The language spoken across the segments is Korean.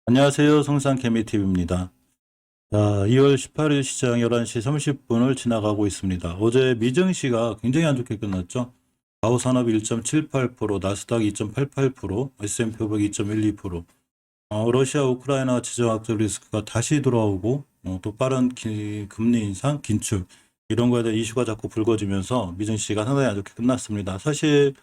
안녕하세요. 성산개미TV입니다. 자, 2월 18일 시장 11시 30분을 지나가고 있습니다. 어제 미증시가 굉장히 안 좋게 끝났죠. 다우산업 1.78%, 나스닥 2.88%, S&P 500 2.12%. 러시아 우크라이나 지정학적 리스크가 다시 돌아오고 또 빠른 금리 인상, 긴축 이런 거에 대한 이슈가 자꾸 불거지면서 미증시가 상당히 안 좋게 끝났습니다. 사실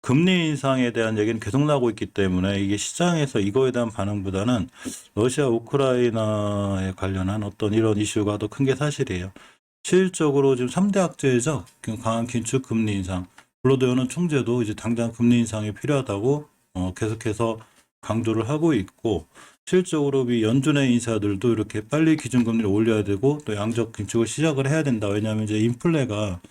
금리 인상에 대한 얘기는 계속 나오고 있기 때문에 이게 시장에서 이거에 대한 반응보다는 러시아 우크라이나에 관련한 어떤 이런 이슈가 더 큰 게 사실이에요. 실질적으로 지금 3대 악재죠. 강한 긴축 금리 인상. 블러드연은 총재도 이제 당장 금리 인상이 필요하다고 계속해서 강조를 하고 있고, 실질적으로 이 연준의 인사들도 이렇게 빨리 기준금리를 올려야 되고 또 양적 긴축을 시작을 해야 된다. 왜냐하면 이제 인플레가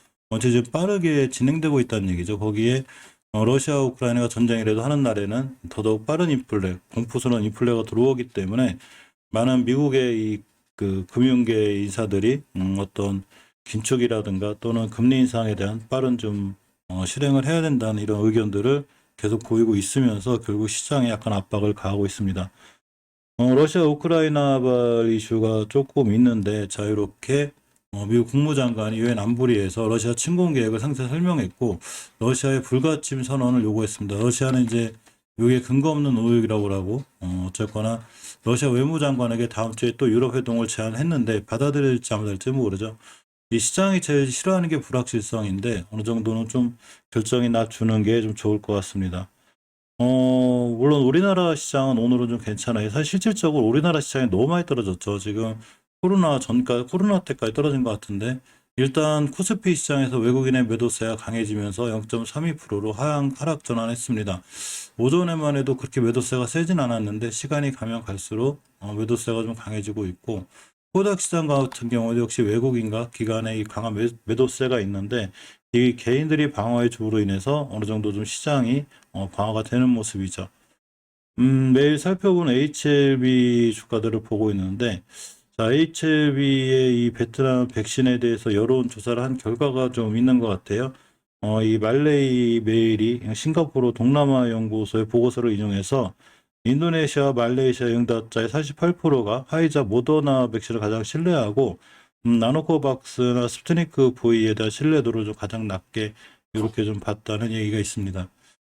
지금 빠르게 진행되고 있다는 얘기죠. 거기에 러시아 우크라이나가 전쟁이라도 하는 날에는 더더욱 빠른 인플레, 공포스러운 인플레가 들어오기 때문에 많은 미국의 그 금융계 인사들이 어떤 긴축이라든가 또는 금리 인상에 대한 빠른 좀 실행을 해야 된다는 이런 의견들을 계속 보이고 있으면서 결국 시장에 약간 압박을 가하고 있습니다. 러시아 우크라이나발 이슈가 조금 있는데 자유롭게 미국 국무장관이 유엔 안보리에서 러시아 침공 계획을 상세히 설명했고 러시아의 불가침 선언을 요구했습니다. 러시아는 이제 이게 근거 없는 의혹이라고 하고 어쨌거나 러시아 외무장관에게 다음 주에 또 유럽 회동을 제안했는데 받아들일지 안 받아들일지 모르죠. 이 시장이 제일 싫어하는 게 불확실성인데 어느 정도는 좀 결정이 낮추는 게 좀 좋을 것 같습니다. 물론 우리나라 시장은 오늘은 좀 괜찮아요. 사실 실질적으로 우리나라 시장이 너무 많이 떨어졌죠. 지금 코로나 때까지 떨어진 것 같은데, 일단 코스피 시장에서 외국인의 매도세가 강해지면서 0.32%로 하락 전환했습니다. 오전에만 해도 그렇게 매도세가 세진 않았는데, 시간이 가면 갈수록 매도세가 좀 강해지고 있고, 코닥 시장 같은 경우도 역시 외국인과 기관의 이 강한 매도세가 있는데, 이 개인들이 방어의 주로 인해서 어느 정도 좀 시장이 방어가 되는 모습이죠. 매일 살펴본 HLB 주가들을 보고 있는데, 자, HLB의 이 베트남 백신에 대해서 여론 조사를 한 결과가 좀 있는 것 같아요. 이 말레이 메일이 싱가포르 동남아 연구소의 보고서를 인용해서 인도네시아, 말레이시아 응답자의 48%가 화이자 모더나 백신을 가장 신뢰하고 나노코박스나 스푸트니크 V에 대한 신뢰도를 좀 가장 낮게 이렇게 좀 봤다는 얘기가 있습니다.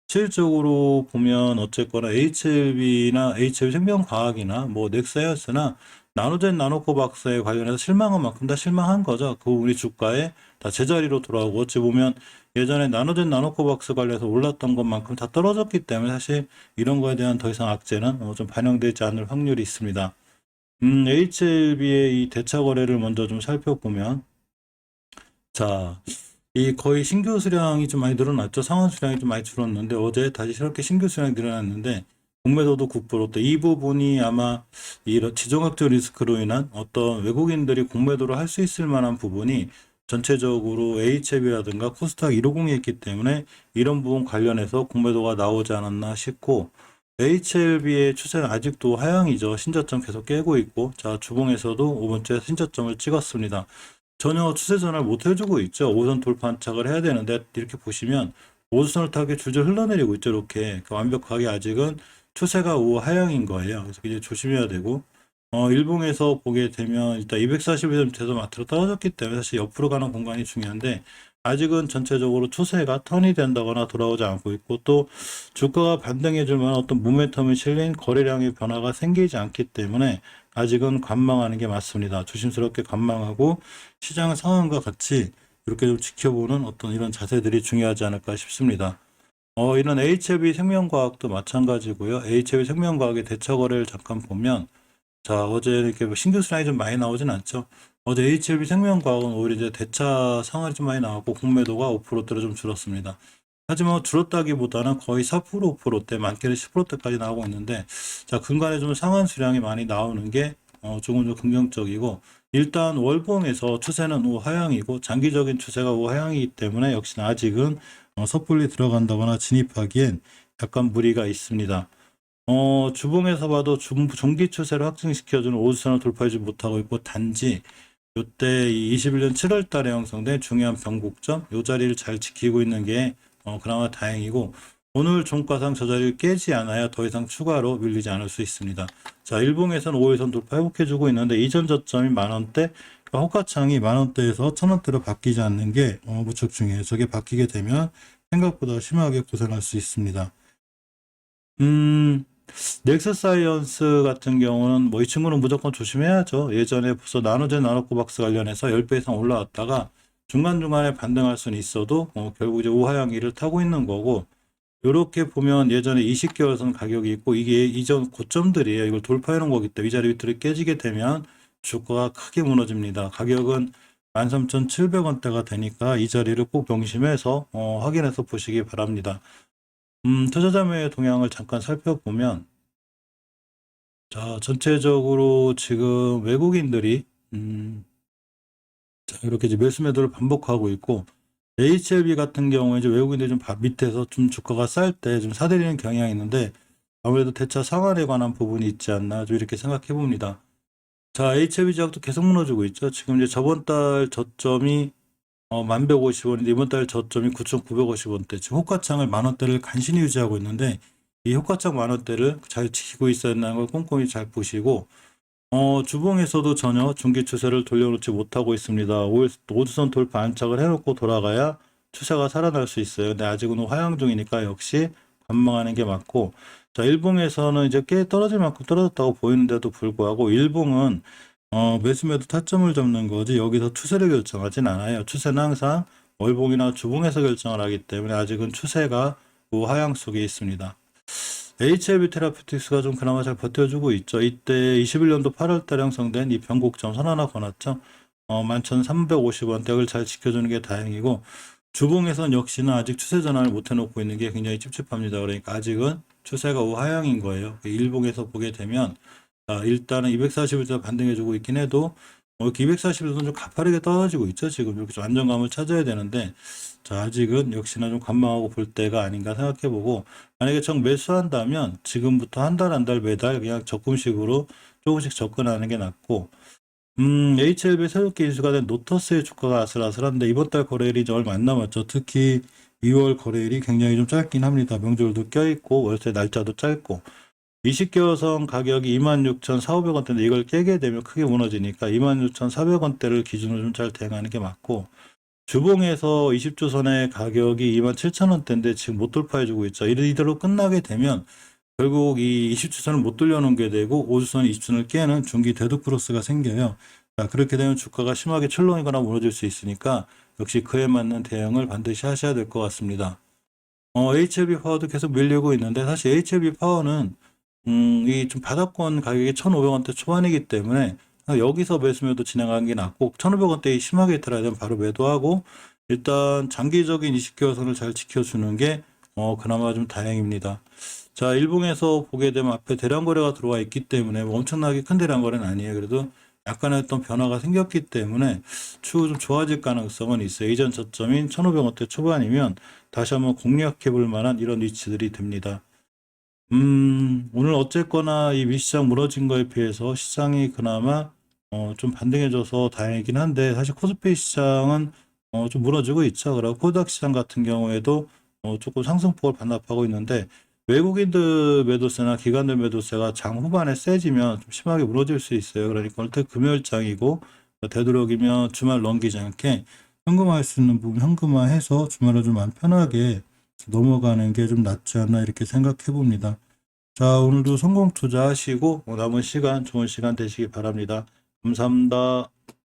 실질적으로 보면 어쨌거나 HLB나 HLB 생명과학이나 뭐 넥사이언스나 나노젠 나노코박스에 관련해서 실망한 만큼 다 실망한 거죠. 그 우리 주가에 다 제자리로 돌아오고 어찌 보면 예전에 나노젠 나노코박스 관련해서 올랐던 것만큼 다 떨어졌기 때문에 사실 이런 거에 대한 더 이상 악재는 좀 반영되지 않을 확률이 있습니다. HLB의 이 대차 거래를 먼저 좀 살펴보면, 자, 이 거의 신규 수량이 좀 많이 늘어났죠. 상환 수량이 좀 많이 줄었는데 어제 다시 새롭게 신규 수량이 늘어났는데 공매도도 9%대 이 부분이 아마 이런 지정학적 리스크로 인한 어떤 외국인들이 공매도를 할 수 있을 만한 부분이 전체적으로 HLB라든가 코스닥 150에 있기 때문에 이런 부분 관련해서 공매도가 나오지 않았나 싶고, HLB의 추세는 아직도 하향이죠. 신저점 계속 깨고 있고, 자, 주봉에서도 5번째 신저점을 찍었습니다. 전혀 추세 전환을 못 해주고 있죠. 5선 돌파 안착을 해야 되는데 이렇게 보시면 5선을 타게 줄줄 흘러내리고 있죠. 이렇게 그러니까 완벽하게 아직은 추세가 우하향인 거예요. 그래서 이제 조심해야 되고, 일봉에서 보게 되면 일단 241점대에서 마트로 떨어졌기 때문에 사실 옆으로 가는 공간이 중요한데 아직은 전체적으로 추세가 턴이 된다거나 돌아오지 않고 있고, 또 주가가 반등해 줄 만한 어떤 모멘텀이 실린 거래량의 변화가 생기지 않기 때문에 아직은 관망하는 게 맞습니다. 조심스럽게 관망하고 시장 상황과 같이 이렇게 좀 지켜보는 어떤 이런 자세들이 중요하지 않을까 싶습니다. 이런 HLB 생명과학도 마찬가지고요. HLB 생명과학의 대처 거래를 잠깐 보면, 자, 어제 이렇게 뭐 신규 수량이 좀 많이 나오진 않죠. 어제 HLB 생명과학은 오히려 이제 대차 상황이 좀 많이 나왔고 공매도가 5%대로 좀 줄었습니다. 하지만 줄었다기보다는 거의 4%, 5%대, 많게는 10%대까지 나오고 있는데, 자, 근간에 좀 상한 수량이 많이 나오는 게 조금 더 긍정적이고, 일단 월봉에서 추세는 우하향이고 장기적인 추세가 우하향이기 때문에 역시나 아직은 섣불리 들어간다거나 진입하기엔 약간 무리가 있습니다. 주봉에서 봐도 중기 추세를 확증시켜주는 5주선을 돌파하지 못하고 있고, 단지 이때 21년 7월 달에 형성된 중요한 변곡점 이 자리를 잘 지키고 있는 게 그나마 다행이고, 오늘 종가상 저 자리를 깨지 않아야 더 이상 추가로 밀리지 않을 수 있습니다. 자, 일봉에서는 5일선 돌파 회복해주고 있는데 이전 저점이 만원대, 그러니까 호가창이 만원대에서 천원대로 바뀌지 않는 게 무척 중요해요. 저게 바뀌게 되면 생각보다 심하게 고생할 수 있습니다. 넥서사이언스 같은 경우는 뭐 이 친구는 무조건 조심해야죠. 예전에 벌써 나노젠 나노코박스 관련해서 10배 이상 올라왔다가 중간중간에 반등할 수는 있어도 결국 이제 우하향기를 타고 있는 거고, 이렇게 보면 예전에 20개월선 가격이 있고 이게 이전 고점들이에요. 이걸 돌파해 놓은 거기 때문에 이 자리 밑으로 깨지게 되면 주가가 크게 무너집니다. 가격은 13,700원대가 되니까 이 자리를 꼭 명심해서 확인해서 보시기 바랍니다. 투자자 매매 동향을 잠깐 살펴보면, 자, 전체적으로 지금 외국인들이 자, 이렇게 이제 매수 매도를 반복하고 있고, HLB 같은 경우에 이제 외국인들이 좀 밑에서 좀 주가가 쌀 때 좀 사들이는 경향이 있는데, 아무래도 대차 상환에 관한 부분이 있지 않나 좀 이렇게 생각해 봅니다. 자, HLB 지역도 계속 무너지고 있죠. 지금 이제 저번 달 저점이 1150원인데 이번 달 저점이 9,950원대. 지금 호가창을 만원대를 간신히 유지하고 있는데, 이 호가창 만원대를 잘 지키고 있어야 한다는 걸 꼼꼼히 잘 보시고, 주봉에서도 전혀 중기 추세를 돌려놓지 못하고 있습니다. 5주선 돌파 안착을 해놓고 돌아가야 추세가 살아날 수 있어요. 근데 아직은 하향 중이니까 역시 관망하는 게 맞고, 자, 일봉에서는 이제 꽤 떨어질 만큼 떨어졌다고 보이는데도 불구하고 일봉은 매수 매도 타점을 잡는 거지 여기서 추세를 결정하진 않아요. 추세는 항상 월봉이나 주봉에서 결정을 하기 때문에 아직은 추세가 우하향 속에 있습니다. HLB 테라피틱스가 좀 그나마 잘 버텨주고 있죠. 이때 21년도 8월 달에 형성된 이 변곡점 선 하나 거놨죠. 11,350원대를 잘 지켜주는 게 다행이고, 주봉에선 역시나 아직 추세 전환을 못 해놓고 있는 게 굉장히 찝찝합니다. 그러니까 아직은 추세가 우하향인 거예요. 일봉에서 보게 되면 일단은 241도 반등해주고 있긴 해도 이렇게 241도는 좀 가파르게 떨어지고 있죠. 지금 이렇게 좀 안정감을 찾아야 되는데, 자, 아직은 역시나 좀 관망하고 볼 때가 아닌가 생각해보고, 만약에 정 매수한다면 지금부터 한 달 매달 그냥 적금식으로 조금씩 접근하는 게 낫고, HLB 새롭게 인수가 된 노터스의 주가가 아슬아슬한데 이번 달 거래일이 이제 얼마 안 남았죠. 특히 2월 거래일이 굉장히 좀 짧긴 합니다. 명절도 껴있고 월세 날짜도 짧고, 20개월선 가격이 26,400원대인데 이걸 깨게 되면 크게 무너지니까 26,400원대를 기준으로 좀 잘 대응하는 게 맞고, 주봉에서 20주선의 가격이 27,000원대인데 지금 못 돌파해주고 있죠. 이대로 끝나게 되면 결국 이 20주선을 못 돌려놓게 되고 5주선, 20주선을 깨는 중기 대독 크로스가 생겨요. 자, 그렇게 되면 주가가 심하게 출렁이거나 무너질 수 있으니까 역시 그에 맞는 대응을 반드시 하셔야 될 것 같습니다. HLB 파워도 계속 밀리고 있는데 사실 HLB 파워는 이 좀 바닥권 가격이 1,500원대 초반이기 때문에 여기서 매수 매도 진행하는 게 낫고, 1,500원대에 심하게 들어야 되면 바로 매도하고, 일단 장기적인 20개월선을 잘 지켜주는 게 그나마 좀 다행입니다. 자, 일봉에서 보게 되면 앞에 대량 거래가 들어와 있기 때문에 뭐 엄청나게 큰 대량 거래는 아니에요. 그래도 약간의 어떤 변화가 생겼기 때문에 추후 좀 좋아질 가능성은 있어요. 이전 저점인 1,500원대 초반이면 다시 한번 공략해 볼 만한 이런 위치들이 됩니다. 오늘 어쨌거나 이 미시장 무너진 거에 비해서 시장이 그나마 좀 반등해줘서 다행이긴 한데, 사실 코스피 시장은 좀 무너지고 있죠. 그리고 코스닥 시장 같은 경우에도 조금 상승폭을 반납하고 있는데, 외국인들 매도세나 기관들 매도세가 장 후반에 세지면 좀 심하게 무너질 수 있어요. 그러니까 오늘 금요일장이고 되도록이면 주말 넘기지 않게 현금화할 수 있는 부분 현금화해서 주말을 좀 마음 편하게 넘어가는 게 좀 낫지 않나 이렇게 생각해 봅니다. 자, 오늘도 성공 투자하시고 남은 시간 좋은 시간 되시기 바랍니다. 감사합니다.